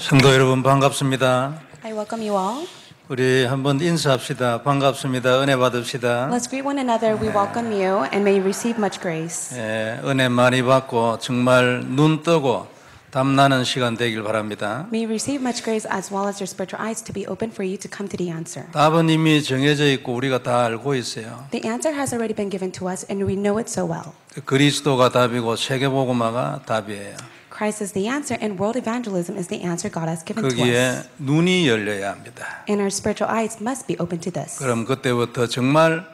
성도 여러분 반갑습니다. I welcome you all. 우리 한번 인사합시다. 반갑습니다. 은혜 받읍시다. Let's greet one another. We welcome you and may you receive much grace. 은혜 많이 받고 정말 눈 뜨고 담나는 시간 되길 바랍니다. May you receive much grace as well as your spiritual eyes to be open for you to come to the answer. 답은 이미 정해져 있고 우리가 다 알고 있어요. The answer has already been given to us and we know it so well. 그리스도가 답이고 세계복음화가 답이에요. Christ is the answer and world evangelism is the answer God has given to 거기에 us. 눈이 열려야 합니다. And our spiritual eyes must be open to this. 그럼 그때부터 정말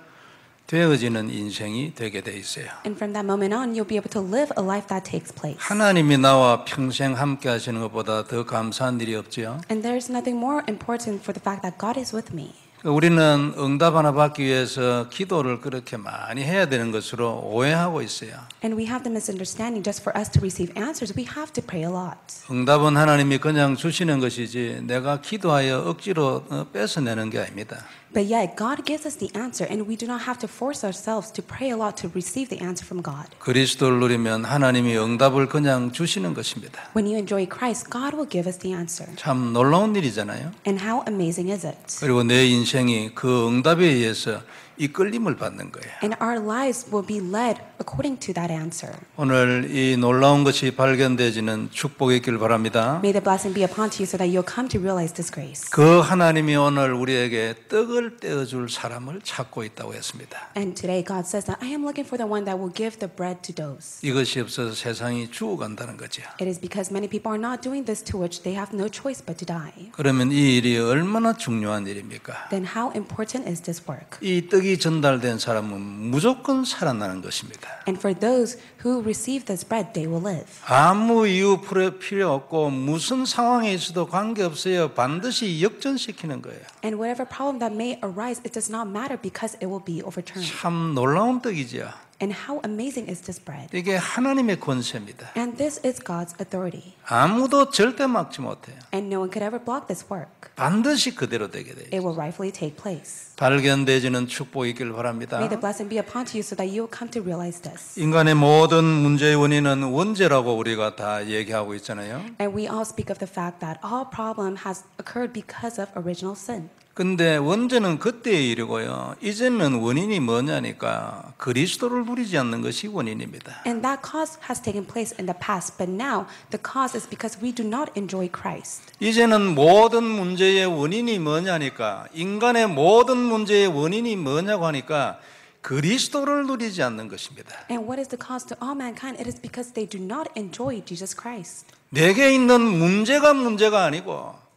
되어지는 인생이 되게 돼 있어요. And from that moment on, you'll be able to live a life that takes place. 하나님이 나와 평생 함께 하시는 것보다 더 감사한 일이 없지요. And there's nothing more important for the fact that God is with me. 우리는 응답 하나 받기 위해서 기도를 그렇게 많이 해야 되는 것으로 오해하고 있어요. And we have the misunderstanding just for us to receive answers, we have to pray a lot. 응답은 하나님이 그냥 주시는 것이지 내가 기도하여 억지로 뺏어내는 게 아닙니다. But yet, God gives us the answer, and we do not have to force ourselves to pray a lot to receive the answer from God. 그리스도를 누리면 하나님이 응답을 그냥 주시는 것입니다. When you enjoy Christ, God will give us the answer. 참 놀라운 일이잖아요. And how amazing is it? 그리고 내 인생이 그 응답에 의해서 이끌림을 받는 거예요. And our lives will be led according to that answer. 오늘 이 놀라운 것이 발견되지는 축복이 있길 바랍니다. May the blessing be upon you so that you'll come to realize this grace. 그 하나님이 오늘 우리에게 떡을 떼어줄 사람을 찾고 있다고 했습니다. And today God says that I am looking for the one that will give the bread to those. 이것이 없어서 세상이 죽어간다는 거죠. It is because many people are not doing this to which they have no choice but to die. 그러면 이 일이 얼마나 중요한 일입니까? Then how important is this work? 이 떡이 전달된 사람은 무조건 살아나는 것입니다. And for those who receive this bread, they will live. 아무 이유 필요 없고 무슨 상황에 있어도 관계없어요. 반드시 역전시키는 거예요. And whatever problem that may arise, it does not matter because it will be overturned. 참 놀라운 떡이죠. And how amazing is this bread? 이게 하나님의 권세입니다. And this is God's authority. 아무도 절대 막지 못해요. And no one could ever block this work. 반드시 그대로 되게 돼요. It will rightfully take place. 발견되지는 축복이 있길 바랍니다. May the blessing be upon you so that you will come to realize this. 인간의 모든 문제의 원인은 원죄라고 우리가 다 얘기하고 있잖아요. And we all speak of the fact that all problem has occurred because of original sin. 근데 원죄는 그때의 일이고요. 이제는 원인이 뭐냐니까 그리스도를 누리지 않는 것이 원인입니다. And that cause has taken place in the past, but now the cause is because we do not enjoy Christ. 이제는 모든 문제의 원인이 뭐냐니까 인간의 모든 문제의 원인이 뭐냐고 하니까 그리스도를 누리지 않는 것입니다. And what is the cause to all mankind? It is because they do not enjoy Jesus Christ. 내게 있는 문제가 문제가 아니고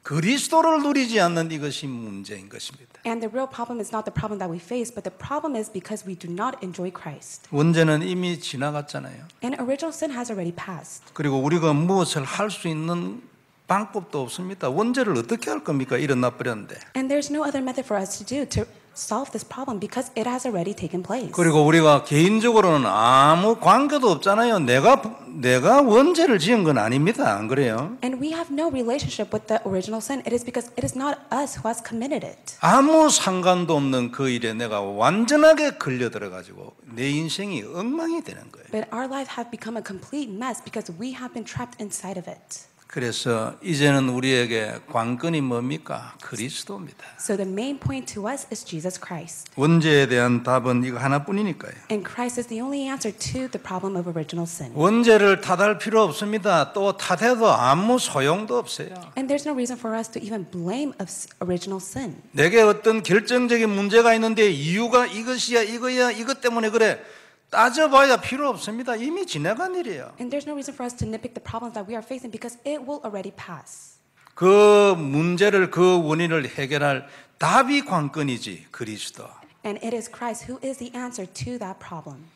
그리스도를 누리지 않는 이것이 문제인 것입니다. And the real problem is not the problem that we face, but the problem is because we do not enjoy Christ. 원죄는 이미 지나갔잖아요. And original sin has already passed. 그리고 우리가 무엇을 할 수 있는 방법도 없습니다. 원죄를 어떻게 할 겁니까? 일어나 버렸는데. And there's no other method for us to do to solve this problem because it has already taken place. 그리고 우리가 개인적으로는 아무 관계도 없잖아요. 내가 원죄를 지은 건 아닙니다. 안 그래요? And we have no relationship with the original sin. It is because it is not us who has committed it. 아무 상관도 없는 그 일에 내가 완전하게 걸려 들어가지고 내 인생이 엉망이 되는 거예요. But our life have become a complete mess because we have been trapped inside of it. 그래서 이제는 우리에게 관건이 뭡니까? 그리스도입니다. So the main point to us is Jesus Christ. 원죄에 대한 답은 이거 하나뿐이니까요. And Christ is the only answer to the problem of original sin. 원죄를 탓할 필요 없습니다. 또 탓해도 아무 소용도 없어요. And there's no reason for us to even blame of original sin. 내게 어떤 결정적인 문제가 있는데 이유가 이것이야 이거야 이것 때문에 그래 따져봐야 필요 없습니다. 이미 지나간 일이에요. And there's no reason for us to nitpick the problems that we are facing because it will already pass. 그 문제를 그 원인을 해결할 답이 관건이지 그리스도. And it is Christ who is the answer to that problem.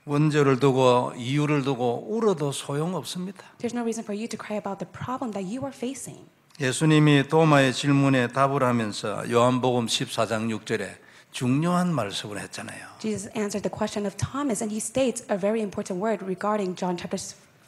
원죄를 두고 이유를 두고 울어도 소용없습니다. There's no reason for you to cry about the problem that you are facing. 예수님이 도마의 질문에 답을 하면서 요한복음 14장 6절에 중요한 말씀을 했잖아요. Jesus answered the question of Thomas and he states a very important word regarding John chapter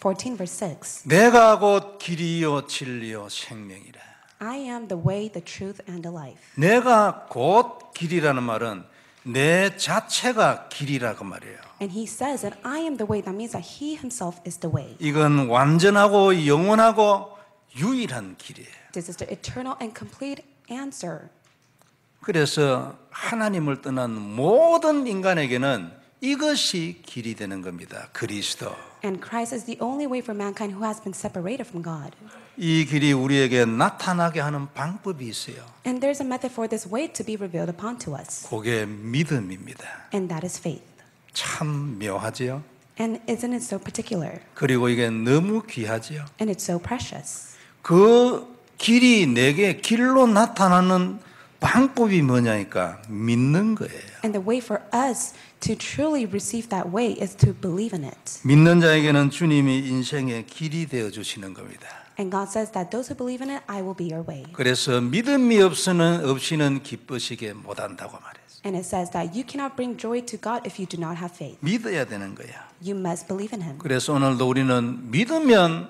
14 verse 6. 내가 곧 길이요 진리요 생명이라. I am the way, the truth and the life. 내가 곧 길이라는 말은 내 자체가 길이라고 말이에요. And he says that I am the way. That means that he himself is the way. 이건 완전하고 영원하고 유일한 길이에요. This is the eternal and complete answer. 그래서 하나님을 떠난 모든 인간에게는 이것이 길이 되는 겁니다. 그리스도. And Christ is the only way for mankind who has been separated from God. 이 길이 우리에게 나타나게 하는 방법이 있어요. And there's a method for this way to be revealed upon to us. 그게 믿음입니다. And that is faith. 참 묘하지요. And isn't it so particular? 그리고 이게 너무 귀하지요. And it's so precious. 그 길이 내게 길로 나타나는 방법이 뭐냐니까 믿는 거예요. And the way for us to truly receive that way is to believe in it. 믿는 자에게는 주님이 인생의 길이 되어 주시는 겁니다. And God says that those who believe in it, I will be your way. 그래서 믿음이 없이는 기쁘시게 못한다고 말했어요. And it says that you cannot bring joy to God if you do not have faith. 믿어야 되는 거야. You must believe in Him. 그래서 오늘도 우리는 믿으면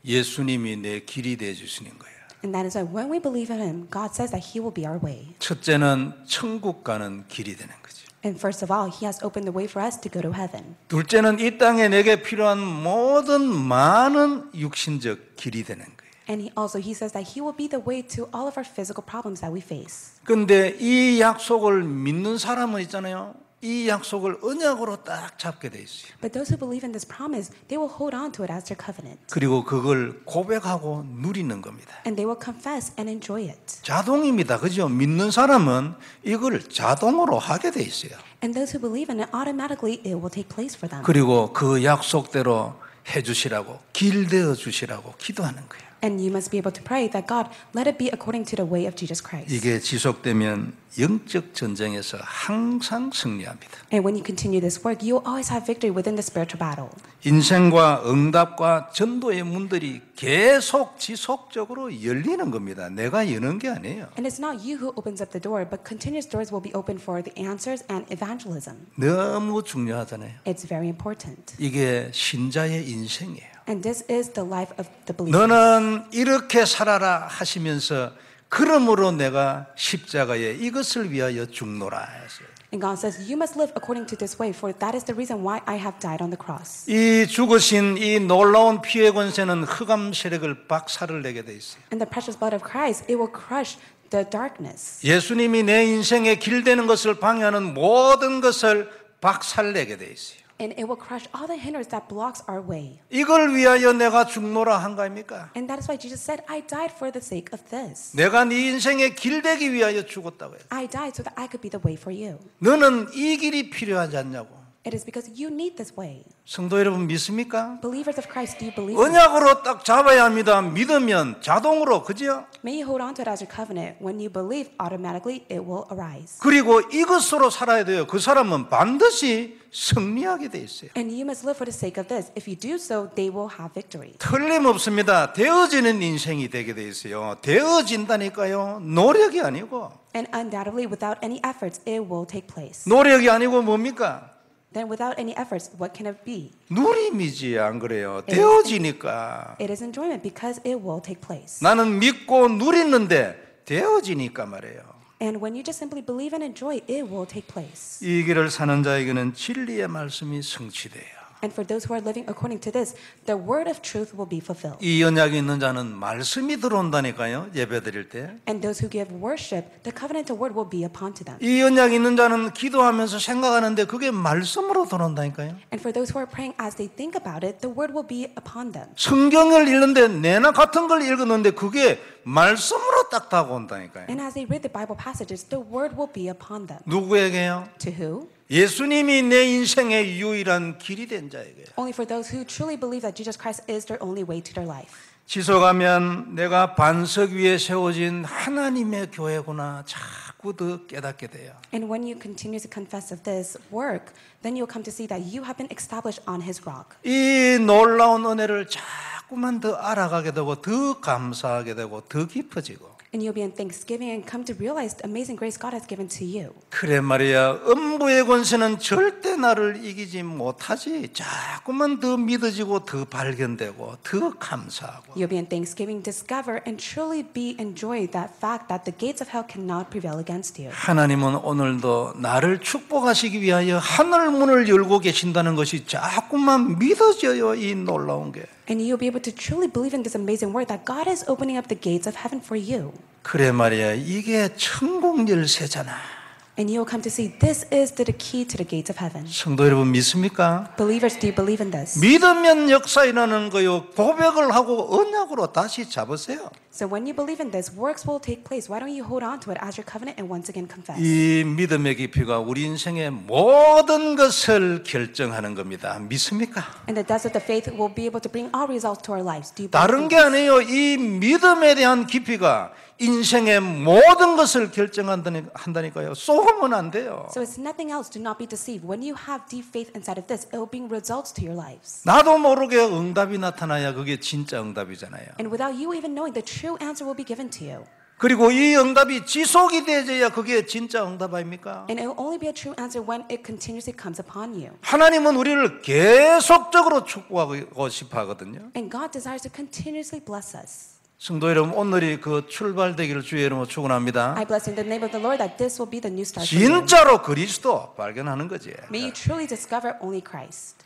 예수님이 내 길이 되어 주시는 거예요. And that is why when we believe in Him, God says that He will be our way. 첫째는 천국 가는 길이 되는 거죠. And first of all, He has opened the way for us to go to heaven. 둘째는 이 땅에 내게 필요한 모든 많은 육신적 길이 되는 거예요. And He says that He will be the way to all of our physical problems that we face. 근데 이 약속을 믿는 사람은 있잖아요. 이 약속을 언약으로 딱 잡게 돼 있어요. But those who believe in this promise, they will hold on to it as their covenant. 그리고 그걸 고백하고 누리는 겁니다. And they will confess and enjoy it. 자동입니다. 그죠? 믿는 사람은 이걸 자동으로 하게 돼 있어요. And those who believe in it, automatically it will take place for them. 그리고 그 약속대로 해 주시라고 길 되어 주시라고 기도하는 거예요. And you must be able to pray that God, let it be according to the way of Jesus Christ. 이게 지속되면 영적 전쟁에서 항상 승리합니다. And when you continue this work, you will always have victory within the spiritual battle. 인생과 응답과 전도의 문들이 계속 지속적으로 열리는 겁니다. 내가 여는 게 아니에요. And it's not you who opens up the door, but continuous doors will be open for the answers and evangelism. 너무 중요하잖아요. It's very important. 이게 신자의 인생이에요. And this is the life of the believer. 너는 이렇게 살아라 하시면서 그러므로 내가 십자가에 이것을 위하여 죽노라 했어요. And God says, you must live according to this way, for that is the reason why I have died on the cross. 이 죽으신 이 놀라운 피의 권세는 흑암 세력을 박살을 내게 돼 있어요. And the precious blood of Christ, it will crush the darkness. 예수님이 내 인생에 길 되는 것을 방해하는 모든 것을 박살내게 돼 있어요. And it will crush all the hindrance that blocks our way. 이걸 위하여 내가 죽노라 한 거 아닙니까? And that is why Jesus said, I died for the sake of this. 내가 네 인생에 길 되기 위하여 죽었다고 해요. I died so that I could be the way for you. 너는 이 길이 필요하지 않냐고. It is because you need this way. 성도 여러분 믿습니까? Believers of Christ, do you believe it? 언약으로 딱 잡아야 합니다. 믿으면 자동으로 그죠? May you hold on to it as your covenant. When you believe, automatically it will arise. 그리고 이것으로 살아야 돼요. 그 사람은 반드시 승리하게 돼 있어요. And you must live for the sake of this. If you do so, they will have victory. 틀림없습니다. 되어지는 인생이 되게 돼 있어요. 되어진다니까요. 노력이 아니고. And undoubtedly, without any efforts, it will take place. 노력이 아니고 뭡니까? Then without any efforts, what can it be? 누림이지 안 그래요? 되어지니까. It is enjoyment because it will take place. 나는 믿고 누리는데 되어지니까 말이에요. And when you just simply believe and enjoy, it will take place. 이 길을 사는 자에게는 진리의 말씀이 성취돼요. And for those who are living according to this, the word of truth will be fulfilled. 이 언약이 있는 자는 말씀이 들어온다니까요. 예배드릴 때. And those who give worship, the covenantal word will be upon to them. 이 언약이 있는 자는 기도하면서 생각하는데 그게 말씀으로 들어온다니까요. And for those who are praying as they think about it, the word will be upon them. 성경을 읽는데 내나 같은 걸 읽었는데 그게 말씀으로 딱 다가온다니까요. And as they read the Bible passages, the word will be upon them. 누구에게요? To who? 예수님이 내 인생의 유일한 길이 된 자에게요. Only for those who truly believe that Jesus Christ is their only way to their life. 지속하면 내가 반석 위에 세워진 하나님의 교회구나 자꾸 더 깨닫게 돼요. And when you continue to confess of this work, then you'll come to see that you have been established on His rock. 이 놀라운 은혜를 자꾸만 더 알아가게 되고 더 감사하게 되고 더 깊어지고. And you'll be in thanksgiving and come to realize the amazing grace God has given to you. 그래 말이야. 음부의 권세는 절대 나를 이기지 못하지. 자꾸만 더 믿어지고 더 발견되고 더 감사하고. You'll be in thanksgiving, discover, and truly be enjoy that fact that the gates of hell cannot prevail against you. 하나님은 오늘도 나를 축복하시기 위하여 하늘 문을 열고 계신다는 것이 자꾸만 믿어져요. 이 놀라운 게. And you'll be able to truly believe in this amazing word that God is opening up the gates of heaven for you. 그래 말이야. 이게 천국 열쇠잖아. And you'll come to see this is the key to the gates of heaven. 성도 여러분 믿습니까? Believers, do you believe in this? 믿으면 역사 일어나는 거요. 고백을 하고 언약으로 다시 잡으세요. So when you believe in this, works will take place. Why don't you hold on to it as your covenant and once again confess? 이 믿음의 깊이가 우리 인생의 모든 것을 결정하는 겁니다. 믿습니까? And the depth of the faith will be able to bring all results to our lives. Do you believe 다른 in 게 아니에요. 이 믿음에 대한 깊이가 인생의 모든 것을 결정한다니까요. 속으면 안 돼요. So it's nothing else. Do not be deceived. When you have deep faith inside of this, it will bring results to your lives. 나도 모르게 응답이 나타나야 그게 진짜 응답이잖아요. And without you even knowing, the true answer will be given to you. 그리고 이 응답이 지속이 되어야 그게 진짜 응답 아닙니까? And it will only be a true answer when it continuously comes upon you. 하나님은 우리를 계속적으로 축복하고 싶어 하거든요. And God desires to continuously bless us. 성도 여러분, 오늘이 그 출발되기를 주의 이름으로 축원합니다. I bless in the name of the Lord that this will be the new start for you. 진짜로 그리스도 발견하는 거지. May you truly discover only Christ.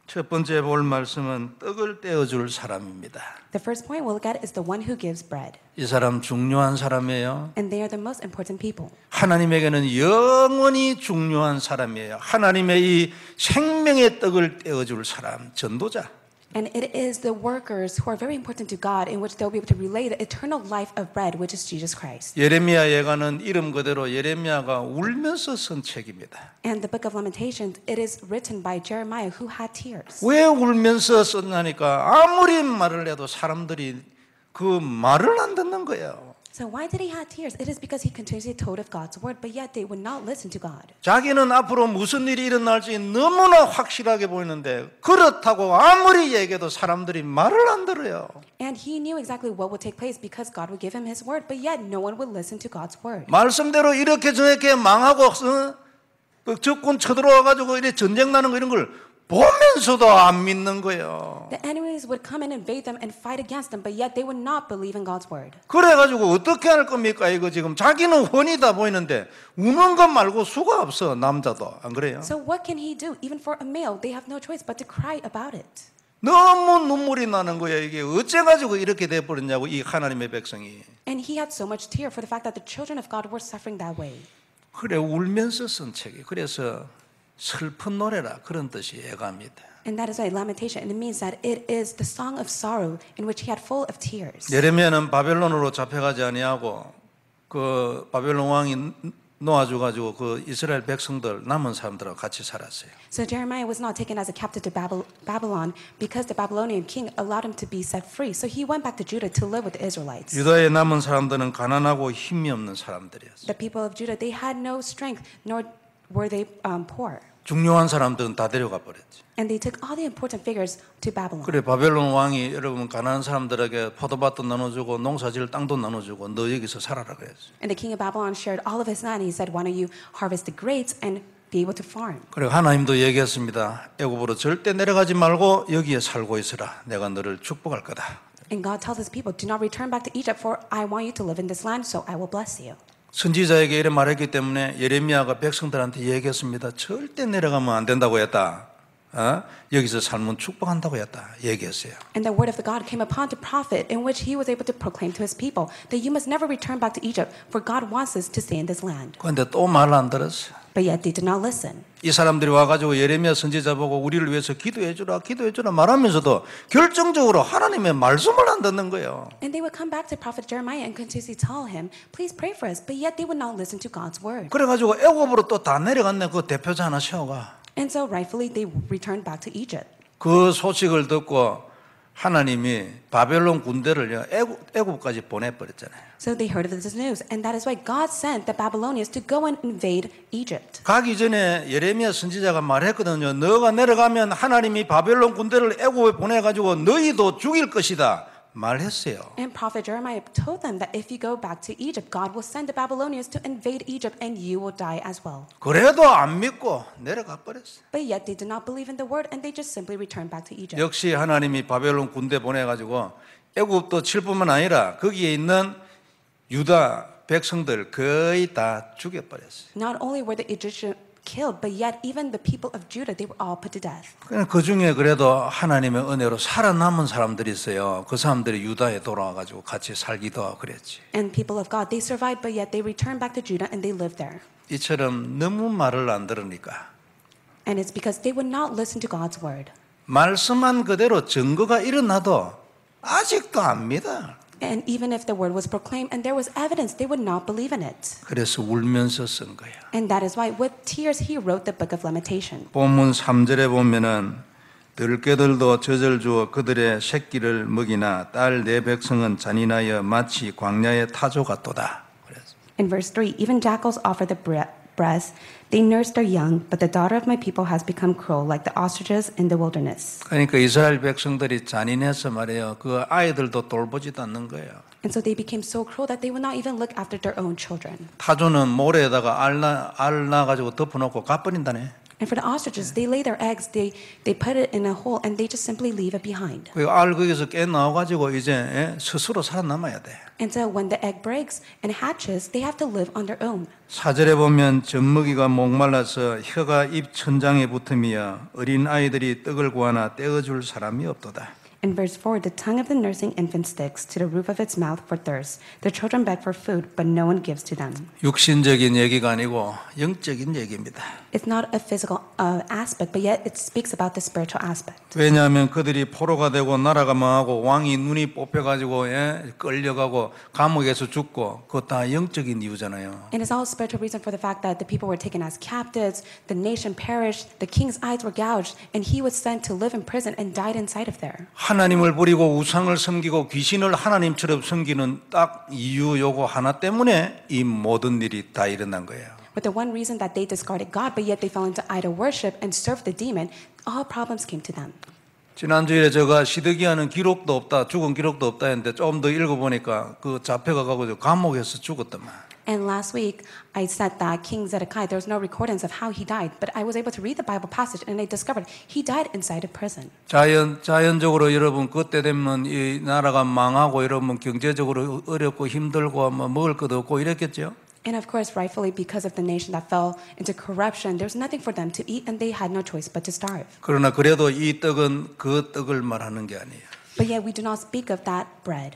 첫 번째 볼 말씀은 떡을 떼어줄 사람입니다. The first point we'll look at is the one who gives bread. 이 사람 중요한 사람이에요. And they are the most important people. 하나님에게는 영원히 중요한 사람이에요. 하나님의 이 생명의 떡을 떼어줄 사람, 전도자. And it is the workers who are very important to God in which they'll be able to relay the eternal life of bread, which is Jesus Christ. 예레미야 예가는 이름 그대로 예레미야가 울면서 쓴 책입니다. And the book of Lamentations, it is written by Jeremiah who had tears. 왜 울면서 썼냐니까 아무리 말을 해도 사람들이 그 말을 안 듣는 거예요. So why did he have tears? It is because he continuously told of God's word, but yet they would not listen to God. 자기는 앞으로 무슨 일이 일어날지 너무나 확실하게 보이는데 그렇다고 아무리 얘기해도 사람들이 말을 안 들어요. And he knew exactly what would take place because God would give him his word, but yet no one would listen to God's word. 말씀대로 이렇게 저렇게 망하고 적군 쳐들어와가지고 이렇게 전쟁 나는 거 이런 걸 보면서도 안 믿는 거예요. The enemies would come and invade them and fight against them, but yet they would not believe in God's word. 그래가지고 어떻게 할 겁니까? 이거 지금 자기는 훤히 다 보이는데 우는 것 말고 수가 없어. 남자도 안 그래요? So what can he do? Even for a male, they have no choice but to cry about it. 너무 눈물이 나는 거예요. 이게 어째가지고 이렇게 돼버렸냐고 이 하나님의 백성이. And he had so much tear for the fact that the children of God were suffering that way. 그래 울면서 쓴 책이. 그래서 슬픈 노래라 그런 뜻이 예가입니다. And that is why lamentation, and it means that it is the song of sorrow in which he had full of tears. 예레미야는 바벨론으로 잡혀가지 아니하고 그 바벨론 왕이 놓아줘가지고 그 이스라엘 백성들 남은 사람들하고 같이 살았어요. So Jeremiah was not taken as a captive to Babylon because the Babylonian king allowed him to be set free. So he went back to Judah to live with the Israelites. 유다의 남은 사람들은 가난하고 힘이 없는 사람들이었어요. The people of Judah, they had no strength, nor were they poor. 중요한 사람들은 다 데려가 버렸지. And they took all the important figures to Babylon. 그래 바벨론 왕이 여러분 가난한 사람들에게 포도밭도 나눠주고 농사지을 땅도 나눠주고 너 여기서 살아라 그랬어요. And the king of Babylon shared all of his land. He said, "Why don't you harvest the grapes and be able to farm?" 그래 하나님도 얘기했습니다. 애굽으로 절대 내려가지 말고 여기에 살고 있으라. 내가 너를 축복할 거다. And God tells his people, "Do not return back to Egypt, for I want you to live in this land, so I will bless you." 선지자에게 이래 말했기 때문에 예레미야가 백성들한테 얘기했습니다. 절대 내려가면 안 된다고 했다. 여기서 살면 축복한다고 했다. 얘기했어요. And the word of the God came upon the prophet in which he was able to proclaim to his people that you must never return back to Egypt, for God wants us to stay in this land. 그런데 또 말을 안 들었어요. But yet they did not listen. 이 사람들이 와가지고 예레미야 선지자 보고 우리를 위해서 기도해주라 기도해주라 말하면서도 결정적으로 하나님의 말씀을 안 듣는 거예요. And they would come back to prophet Jeremiah and continuously tell him, "Please pray for us," but yet they would not listen to God's word. 그래가지고 애굽으로 또 다 내려갔네. 그 대표자 하나 세워가. And so rightfully they returned back to Egypt. 그 소식을 듣고 하나님이 바벨론 군대를 애굽까지 보내버렸잖아요. So they heard of this news, and that is why God sent the Babylonians to go and invade Egypt. 가기 전에 예레미야 선지자가 말했거든요. 너가 내려가면 하나님이 바벨론 군대를 애굽에 보내가지고 너희도 죽일 것이다. 말했어요. And prophet Jeremiah told them that if you go back to Egypt, God will send the Babylonians to invade Egypt and you will die as well. 그래도 안 믿고 내려가 버렸어요. But yet they did not believe in the word and they just simply returned back to Egypt. 역시 하나님이 바벨론 군대 보내가지고 애굽도 칠 뿐만 아니라 거기에 있는 유다 백성들 거의 다 죽여버렸어요. Not only were the Egyptian killed, but yet even the people of Judah, they were all put to death. 그 중에 그래도 하나님의 은혜로 살아남은 사람들이 있어요. 그 사람들이 유다에 돌아와가지고 같이 살기도 하고 그랬지. And people of God, they survived, but yet they returned back to Judah and they lived there. 이처럼 너무 말을 안 들으니까 And it's because they would not listen to God's word. 말씀한 그대로 증거가 일어나도 아직도 안 믿어. And even if the word was proclaimed and there was evidence, they would not believe in it. 그래서 울면서 쓴 거야. And that is why with tears he wrote the book of Lamentation. 본문 3절에 보면은 들깨들도 젖을 주어 그들의 새끼를 먹이나 딸 내 백성은 잔인하여 마치 광야의 타조 같도다. In verse 3, even jackals offer the breast. They nurse their young, but the daughter of my people has become cruel, like the ostriches in the wilderness. 그러니까 이스라엘 백성들이 잔인해서 말이에요. 그 아이들도 돌보지도 않는 거예요. And so they became so cruel that they would not even look after their own children. 타조는 모래에다가 알 나가지고 덮어놓고 가버린다네. And for the ostriches, they lay their eggs, they put it in a hole, and they just simply leave it behind. 그 알 거기서 깨 나와가지고 이제 스스로 살아남아야 돼. And so when the egg breaks and hatches, they have to live on their own. 4절에 보면 젖먹이가 목말라서 혀가 입 천장에 붙으며 어린 아이들이 떡을 구하나 떼어줄 사람이 없도다. In verse 4, the tongue of the nursing infant sticks to the roof of its mouth for thirst. The children beg for food, but no one gives to them. 육신적인 얘기가 아니고 영적인 얘기입니다. It's not a physical aspect, but yet it speaks about the spiritual aspect. 왜냐하면 그들이 포로가 되고 나라가 망하고 왕이 눈이 뽑혀가지고 끌려가고 감옥에서 죽고 그거 다 영적인 이유잖아요. And it's all a spiritual reason for the fact that the people were taken as captives, the nation perished, the king's eyes were gouged, and he was sent to live in prison and died inside of there. 하나님을 버리고 우상을 섬기고 귀신을 하나님처럼 섬기는 딱 이유 요거 하나 때문에 이 모든 일이 다 일어난 거예요. But the one reason that they discarded God, but yet they fell into idol worship and served the demon, all problems came to them. 지난주에 제가 시드기야는 기록도 없다, 죽은 기록도 없다 했는데 좀 더 읽어보니까 그 잡혀가고 감옥에서 죽었더만. And last week, I said that King Zedekiah, there was no recordings of how he died, but I was able to read the Bible passage and I discovered he died inside a prison. 자연적으로 여러분 그때 되면 이 나라가 망하고 이러면 경제적으로 어렵고 힘들고 뭐 먹을 것도 없고 이랬겠죠. And of course, rightfully, because of the nation that fell into corruption, there was nothing for them to eat and they had no choice but to starve. 그러나 그래도 이 떡은 그 떡을 말하는 게 아니에요. But yet we do not speak of that bread.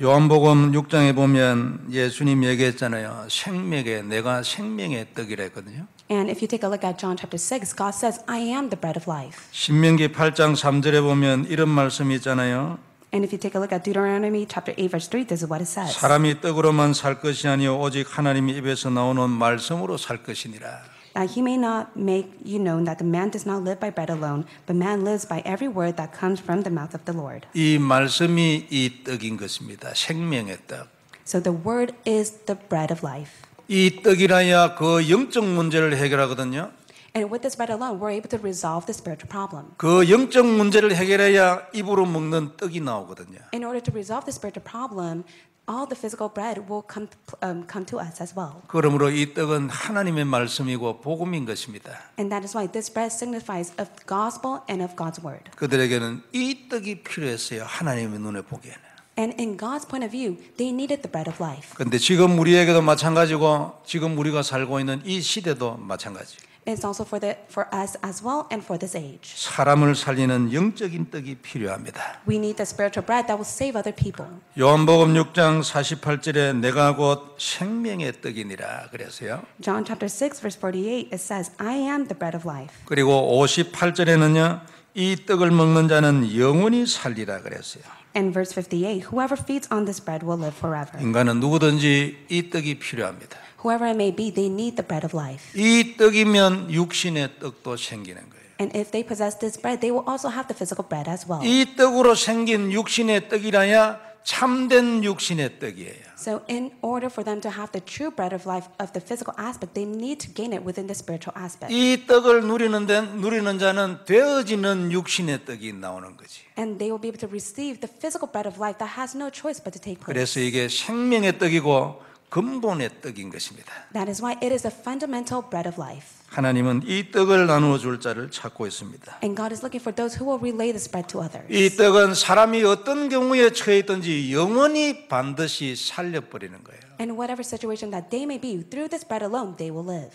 요한복음 6장에 보면 예수님 얘기했잖아요. 생명의 내가 생명의 떡이라 했거든요. And if you take a look at John chapter 6, God says, I am the bread of life. 신명기 8장 3절에 보면 이런 말씀이 있잖아요. And if you take a look at Deuteronomy chapter 8, verse 3, this is what it says. 사람이 떡으로만 살 것이 아니요 오직 하나님의 입에서 나오는 말씀으로 살 것이니라. That he may not make you known that the man does not live by bread alone, but man lives by every word that comes from the mouth of the Lord. 이 말씀이 이 떡인 것입니다. 생명의 떡. So the word is the bread of life. 이 떡이라야 그 영적 문제를 해결하거든요. And with this bread alone, we're able to resolve the spiritual problem. 그 영적 문제를 해결해야 입으로 먹는 떡이 나오거든요. In order to resolve the spiritual problem, all the physical bread will come to us as well. 그러므로 이 떡은 하나님의 말씀이고 복음인 것입니다. And that is why this bread signifies of the gospel and of God's word. 그들에게는 이 떡이 필요했어요. 하나님의 눈에 보기에는. And in God's point of view, they needed the bread of life. 그런데 지금 우리에게도 마찬가지고 지금 우리가 살고 있는 이 시대도 마찬가지. It's also for us as well and for this age. 사람을 살리는 영적인 떡이 필요합니다. We need the spiritual bread that will save other people. 요한복음 6장 48절에 내가 곧 생명의 떡이니라 그랬어요. John chapter 6 verse 48 it says, I am the bread of life. 그리고 58절에는요. 이 떡을 먹는 자는 영원히 살리라 그랬어요. And verse 58, whoever feeds on this bread will live forever. 인간은 누구든지 이 떡이 필요합니다. Whoever it may be, they need the bread of life. 이 떡이면 육신의 떡도 생기는 거예요. And if they possess this bread, they will also have the physical bread as well. 이 떡으로 생긴 육신의 떡이라야 참된 육신의 떡이에요. So in order for them to have the true bread of life of the physical aspect, they need to gain it within the spiritual aspect. 이 떡을 누리는 자는 되어지는 육신의 떡이 나오는 거지. And they will be able to receive the physical bread of life that has no choice but to take place. 그래서 이게 생명의 떡이고 근본의 떡인 것입니다. That is why it is a fundamental bread of life. 하나님은 이 떡을 나누어 줄 자를 찾고 있습니다. And God is looking for those who will relay this bread to others. 이 떡은 사람이 어떤 경우에 처해 있든지 영원히 반드시 살려버리는 거예요. And whatever situation that they may be, through this bread alone, they will live.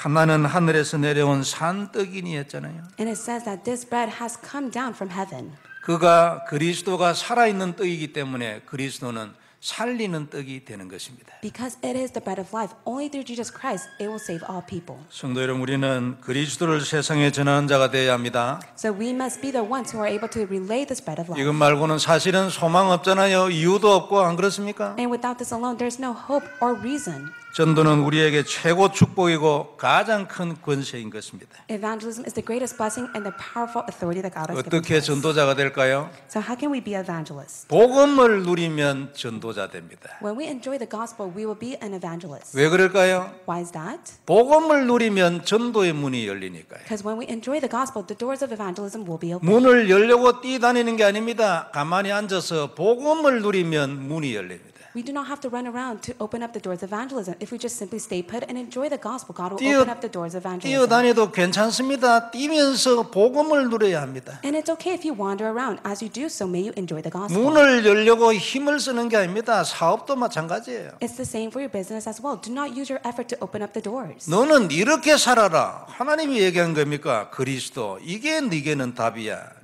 하나는 하늘에서 내려온 산떡이니 했잖아요. And it says that this bread has come down from heaven. 그가 그리스도가 살아있는 떡이기 때문에 그리스도는 살리는 떡이 되는 것입니다. Because it is the bread of life, only through Jesus Christ it will save all people. 성도 여러분, 우리는 그리스도를 세상에 전하는 자가 되어야 합니다. So we must be the ones who are able to relay this bread of life. 이것 말고는 사실은 소망 없잖아요. 이유도 없고, 안 그렇습니까? And without this alone, there's no hope or reason. 전도는 우리에게 최고 축복이고 가장 큰 권세인 것입니다. Evangelism is the greatest blessing and the powerful authority that God has given 어떻게 to us. 전도자가 될까요? So how can we be evangelists? 복음을 누리면 전도자 됩니다. When we enjoy the gospel, we will be an evangelist. 왜 그럴까요? Why is that? 복음을 누리면 전도의 문이 열리니까요. Because when we enjoy the gospel, the doors of evangelism will be open. 문을 열려고 뛰다니는 게 아닙니다. 가만히 앉아서 복음을 누리면 문이 열립니다. We do not have to run around to open up the doors of evangelism. If we just simply stay put and enjoy the gospel, God will open up the doors of evangelism. 뛰어다녀도 괜찮습니다. 뛰면서 복음을 누려야 합니다. And it's okay if you wander around. As you do so, may you enjoy the gospel. 문을 열려고 힘을 쓰는 게 아닙니다. 사업도 마찬가지예요. It's the same for your business as well. Do not use your effort to open up the doors. 너는 이렇게 살아라. 하나님이 얘기한 겁니까? 그리스도. 이게 네게는 답이야.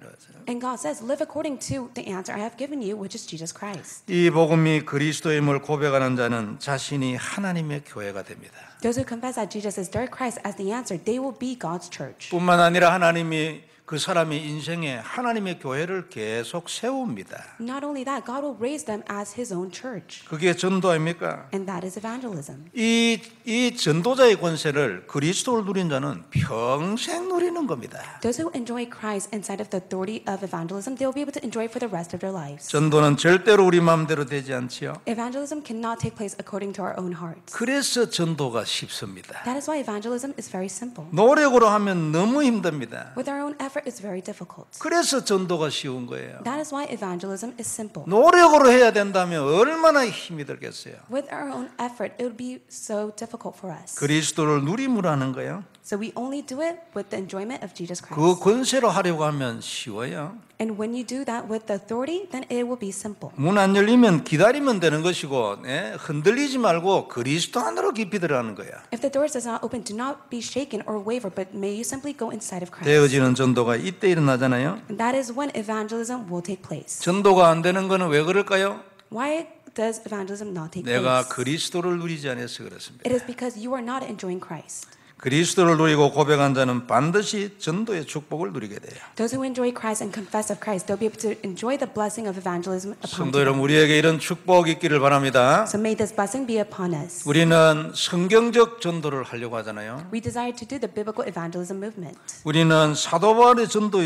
And God says, live according to the answer I have given you, which is Jesus Christ. 이 복음이 그리스도임을 고백하는 자는 자신이 하나님의 교회가 됩니다. Those who confess that Jesus is their Christ as the answer, they will be God's church. 뿐만 아니라 하나님이 그 사람의 인생에 하나님의 교회를 계속 세웁니다. Not only that, God will raise them as His own church. 그게 전도 아닙니까? And that is evangelism. 이 전도자의 권세를 그리스도를 누린 자는 평생 누리는 겁니다. Those who enjoy Christ inside of the authority of evangelism, they will be able to enjoy it for the rest of their lives. 전도는 절대로 우리 마음대로 되지 않지요. Evangelism cannot take place according to our own hearts. 그래서 전도가 쉽습니다. That is why evangelism is very simple. 노력으로 하면 너무 힘듭니다. With our own effort, it's very difficult. 그래서 전도가 쉬운 거예요. That is why evangelism is simple. 노력으로 해야 된다면 얼마나 힘이 들겠어요. With our own effort, it would be so difficult for us. 그리스도를 누림으로 하는 거예요. So we only do it with the enjoyment of Jesus 그 Christ. 권세로 하려고 하면 쉬워요. And when you do that with the authority, then it will be simple. 문 안 열리면 기다리면 되는 것이고 흔들리지 말고 그리스도 안으로 깊이 들어가는 거야. If the doors does not open, do not be shaken or waver, but may you simply go inside of Christ. 되어지는 전도가 이때 일어나잖아요. And that is when evangelism will take place. 전도가 안 되는 거는 왜 그럴까요? Why does evangelism not take 내가 place? 그리스도를 누리지 않아서 그렇습니다. It is because you are not enjoying Christ. 그리스도를 누리고 고백한 자는 반드시 전도의 축복을 누리게 돼요. Those who enjoy Christ and confess of Christ, they'll be able to enjoy the blessing of evangelism upon 성도 여러분, them. 우리에게 이런 축복이 있기를 바랍니다. So may this blessing be upon us. 우리는 성경적 전도를 하려고 하잖아요. We desire to do the biblical evangelism movement. 우리는 사도 바울의 전도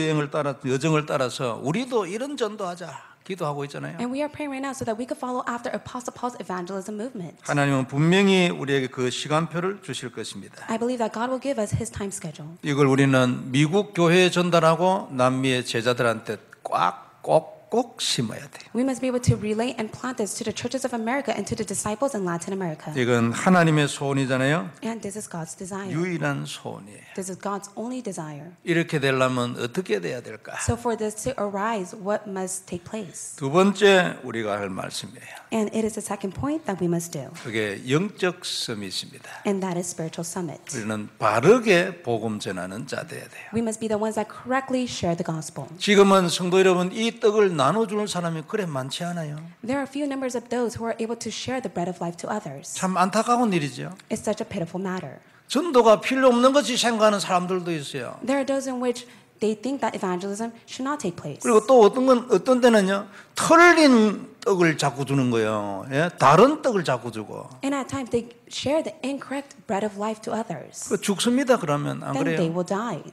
여정을 따라서 우리도 이런 전도하자 기도하고 있잖아요. And we are praying right now so that we could follow after Apostle Paul's evangelism movement. 하나님은 분명히 우리에게 그 시간표를 주실 것입니다. I believe that God will give us His time schedule. 이걸 우리는 미국 교회에 전달하고 남미의 제자들한테 꼭 심어야 돼요. We must be able to relay and plant this to the churches of America and to the disciples in Latin America. 이건 하나님의 소원이잖아요. And this is God's desire. 유일한 소원이에요. This is God's only desire. 이렇게 되려면 어떻게 돼야 될까? So for this to arise, what must take place? 두 번째 우리가 할 말씀이에요. And it is the second point that we must do. 그게 영적 서밋입니다. And that is spiritual summit. 우리는 바르게 복음 전하는 자 돼야 돼요. We must be the ones that correctly share the gospel. 지금은 성도 여러분, 이 떡을 나눠주는 사람이 그래 많지 않아요. There are few numbers of those who are able to share the bread of life to others. 참 안타까운 일이죠. It's such a pitiful matter. 전도가 필요 없는 것이 생각하는 사람들도 있어요. There are those in which they think that evangelism should not take place. 그리고 또 어떤 때는요, 털린 떡을 자꾸 주는 거예요. 예? 다른 떡을 자꾸 주고. And at times they share the incorrect bread of life to others. 그 죽습니다. 그러면 안 Then they 그래요? will die.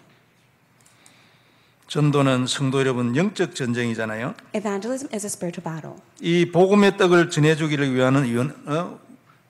전도는 성도 여러분 영적 전쟁이잖아요. Evangelism is a spiritual battle. 이 복음의 떡을 전해주기를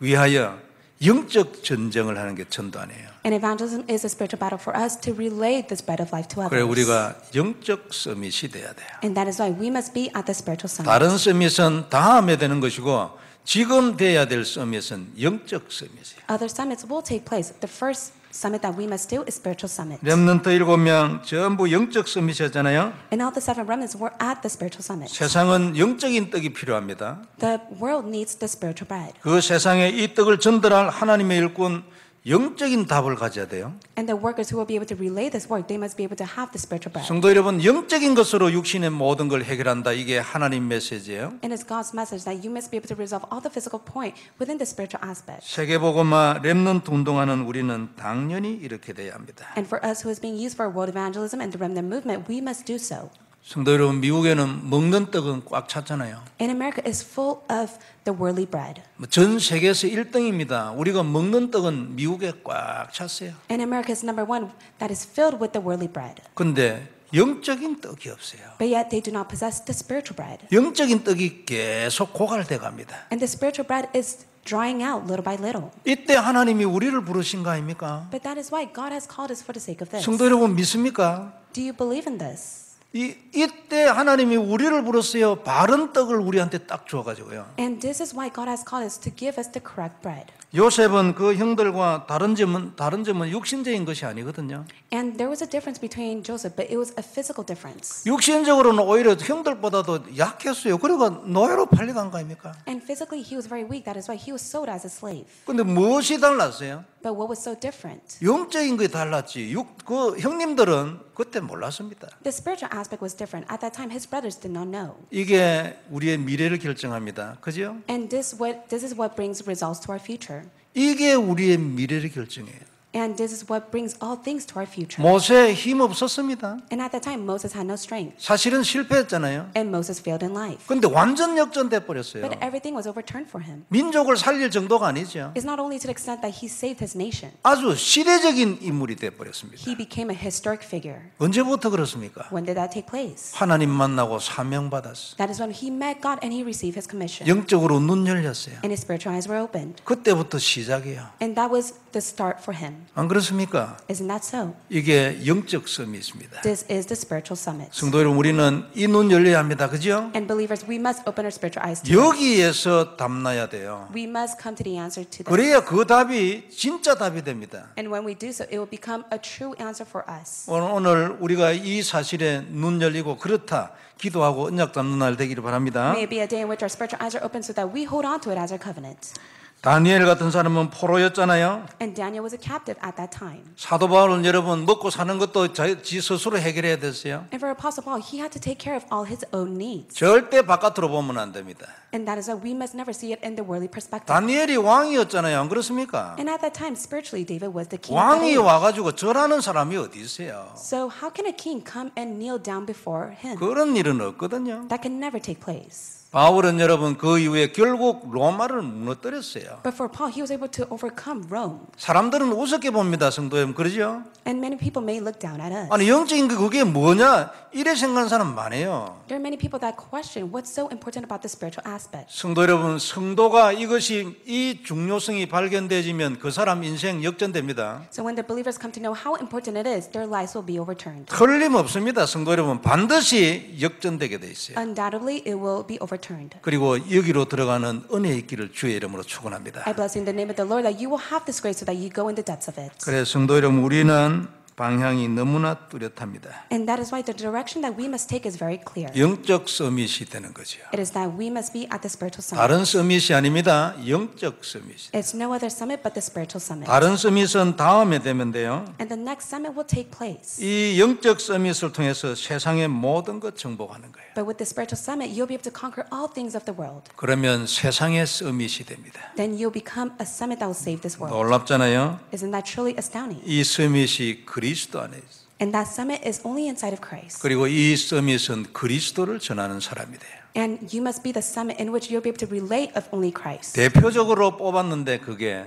위하여 영적 전쟁을 하는 게 전도 아니에요. And evangelism is a spiritual battle for us to relay this bread of life to 그래 others. 우리가 영적 서밋이 돼야 돼요. And that is why we must be at the spiritual summit. 다른 서밋은 다음에 되는 것이고 지금 돼야 될 서밋은 영적 서밋이에요. Other summits will take place. The first summit that we must do is spiritual summit. 렘넌트 7명 전부 영적 서밋이었잖아요. And all the seven remnants were at the spiritual summit. 세상은 영적인 떡이 필요합니다. The world needs the spiritual bread. 그 세상에 이 떡을 전달할 하나님의 일꾼 영적인 답을 가져야 돼요. And the workers who will be able to relay this work, they must be able to have the spiritual bread. 성도 여러분, 영적인 것으로 육신의 모든 걸 해결한다. 이게 하나님 메시지예요. And it's God's message that you must be able to resolve all the physical point within the spiritual aspect. 세계복음화 렘넌트 운동하는 우리는 당연히 이렇게 돼야 합니다. And for us who is being used for world evangelism and the remnant movement, we must do so. 성도 여러분, 미국에는 먹는 떡은 꽉 찼잖아요. And America is full of the worldly bread. 전 세계에서 1등입니다. 우리가 먹는 떡은 미국에 꽉 찼어요. And America is number one that is filled with the worldly bread. 근데 영적인 떡이 없어요. But yet they do not possess the spiritual bread. 영적인 떡이 계속 고갈돼 갑니다. And the spiritual bread is drying out little by little. 이때 하나님이 우리를 부르신 거 아닙니까? But that is why God has called us for the sake of this. 성도 여러분 믿습니까? Do you believe in this? 이때 하나님이 우리를 불렀어요. 바른 떡을 우리한테 딱 주어가지고요. And this is why God has called us to give us the correct bread. 요셉은 그 형들과 다른 점은 육신적인 것이 아니거든요. And there was a difference between Joseph, but it was a physical difference. 육신적으로는 오히려 형들보다도 약했어요. 그러니까 노예로 팔려간 거 아닙니까? And physically he was very weak. That is why he was sold as a slave. 근데 무엇이 달랐어요? But what was so different? 영적인 게 달랐지. 그 형님들은 그때 몰랐습니다. The spiritual aspect was different. At that time, his brothers did not know. 이게 우리의 미래를 결정합니다. 그죠? And this is what brings results to our future. 이게 우리의 미래를 결정해요. And this is what brings all things to our future. 모세 힘 없었습니다. And at that time, Moses had no strength. 사실은 실패했잖아요. And Moses failed in life. 근데 완전 역전돼 버렸어요. But everything was overturned for him. 민족을 살릴 정도가 아니죠. It's not only to the extent that he saved his nation. 아주 시대적인 인물이 돼 버렸습니다. He became a historic figure. 언제부터 그렇습니까? When did that take place? 하나님 만나고 사명 받았어. That is when he met God and he received his commission. 영적으로 눈 열렸어요. And his spiritual eyes were opened. 그때부터 시작이에요. And that was the start for him. 안 그렇습니까? Isn't that so? 이게 영적 서밋입니다. This is the spiritual summit. 성도 여러분, 우리는 이 눈 열려야 합니다. 그죠? And believers, we must open our spiritual eyes to it. 여기에서 답나야 돼요. We must come to the answer to this. 그래야 그 답이 진짜 답이 됩니다. And when we do so, it will become a true answer for us. 오늘 우리가 이 사실에 눈 열리고 그렇다 기도하고 언약 잡는 날 되기를 바랍니다. May it be a day in which our spiritual eyes are open so that we hold on to it as our covenant. 다니엘 같은 사람은 포로였잖아요. And Daniel was a captive at that time. 사도 바울은 여러분 먹고 사는 것도 지 스스로 해결해야 됐어요. And for Apostle Paul, he had to take care of all his own needs. 절대 바깥으로 보면 안 됩니다. And that is why we must never see it in the worldly perspective. 다니엘이 왕이었잖아요. 안 그렇습니까? And at that time, spiritually, David was the king. 왕이 와가지고 절하는 사람이 어디 있어요? So how can a king come and kneel down before him? 그런 일은 없거든요. That can never take place. 바울은 여러분 그 이후에 결국 로마를 무너뜨렸어요. But for Paul, he was able to overcome Rome. 사람들은 우습게 봅니다, 성도 여러분. 그러죠? And many people may look down at us. 아니 영적인 게 그게 뭐냐? 이래 생각하는 사람 많아요. There are many people that question what's so important about the spiritual aspect. 성도 여러분, 성도가 이것이 이 중요성이 발견되지면 그 사람 인생 역전됩니다. So when the believers come to know how important it is, their lives will be overturned. 틀림없습니다, 성도 여러분. 반드시 역전되게 돼 있어요. Undoubtedly, it will be overturned. 그리고 여기로 들어가는 은혜 있기를 주의 이름으로 축원합니다. I bless in the name of the Lord that you will have this grace so that you go in the depths of it. 그래 성도 여러분, 우리는 방향이 너무나 뚜렷합니다. And that is why the direction that we must take is very clear. 영적 서밋이 되는 거죠. It is that we must be at the spiritual summit. 다른 서밋이 아닙니다. 영적 서밋. It's no other summit but the spiritual summit. 다른 서밋은 다음에 되면 돼요. And the next summit will take place. 이 영적 서밋을 통해서 세상의 모든 것 정복하는 거예요. But with the spiritual summit, you'll be able to conquer all things of the world. 그러면 세상의 서밋이 됩니다. Then you'll become a summit that will save this world. 놀랍잖아요. Isn't that truly astounding? 이 서밋이 그리스도 안에 있어요. And that summit is only inside of Christ. 그리고 이 서밋은 그리스도를 전하는 사람이 돼요. And you must be the summit in which you'll be able to relate of only Christ. 대표적으로 뽑았는데 그게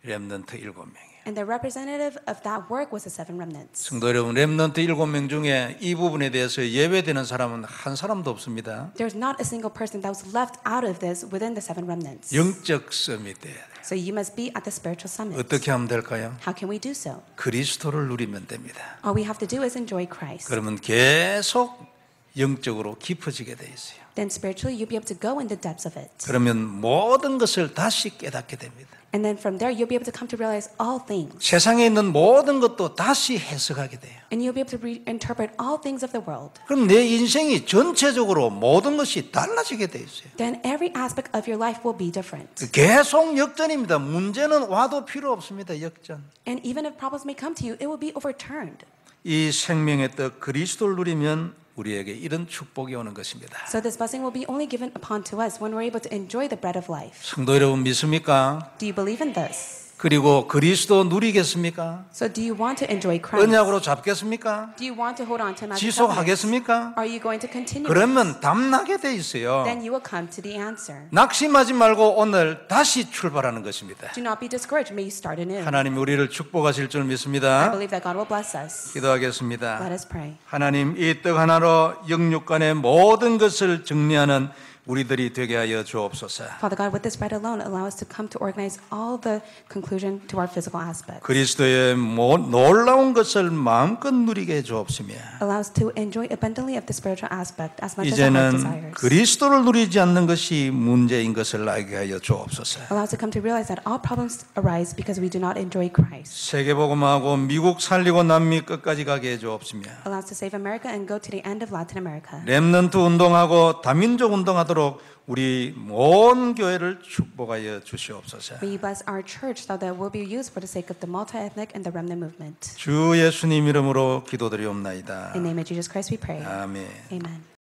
렘넌트 7명이에요. And the representative of that work was the seven remnants. 성도 여러분, 렘넌트 7명 중에 이 부분에 대해서 예외되는 사람은 한 사람도 없습니다. There's not a single person that was left out of this within the seven remnants. 영적 서밋 돼야 돼요. So you must be at the spiritual summit. 어떻게 하면 될까요? How can we do so? 그리스도를 누리면 됩니다. All we have to do is enjoy Christ. 그러면 계속 영적으로 깊어지게 돼 있어요. then spiritually you'll be able to go in the depths of it. 그러면 모든 것을 다시 깨닫게 됩니다. And then from there you'll be able to come to realize all things. 세상에 있는 모든 것도 다시 해석하게 돼요. And you'll be able to reinterpret all things of the world. 그럼 내 인생이 전체적으로 모든 것이 달라지게 돼 있어요. Then every aspect of your life will be different. 계속 역전입니다. 문제는 와도 필요 없습니다. 역전. And even if problems may come to you, it will be overturned. 이 생명의 떡 그리스도를 누리면 우리에게 이런 축복이 오는 것입니다. So this blessing will be only given upon to us when we're able to enjoy the bread of life. 성도 여러분 믿습니까? Do you believe in this? 그리고 그리스도 누리겠습니까? So do you want to enjoy Christ? 언약으로 잡겠습니까? Do you want to hold on to magic covenants? 지속하겠습니까? Are you going to continue? 그러면 답나게 돼 있어요. Then you will come to the answer. 낙심하지 말고 오늘 다시 출발하는 것입니다. Do not be discouraged. May you start anew. 하나님이 우리를 축복하실 줄 I 믿습니다. believe that God will bless us. 기도하겠습니다. Let us pray. 하나님 이 떡 하나로 영육간의 모든 것을 정리하는 우리들이 되게 하여 주옵소서. Father God, with this bread alone, allow us to come to organize all the conclusion to our physical aspects. 그리스도의 놀라운 것을 마음껏 누리게 해 주옵시며 Allow us to enjoy abundantly of the spiritual aspect as much as our heart 이제는 desires. 그리스도를 누리지 않는 것이 문제인 것을 알게 하여 주옵소서. Allow us to come to realize that all problems arise because we do not enjoy Christ. 세계복음하고 미국 살리고 남미 끝까지 가게 해 주옵시며 Allow us to save America and go to the end of Latin America. 렘넌트 운동하고 다민족 운동하도록 우리 온 교회를 축복하여 주시옵소서. May you bless our church so that it will be used for the sake of the multi-ethnic and the remnant movement. 주 예수님 이름으로 기도드리옵나이다. In the name of Jesus Christ we pray. 아멘. Amen.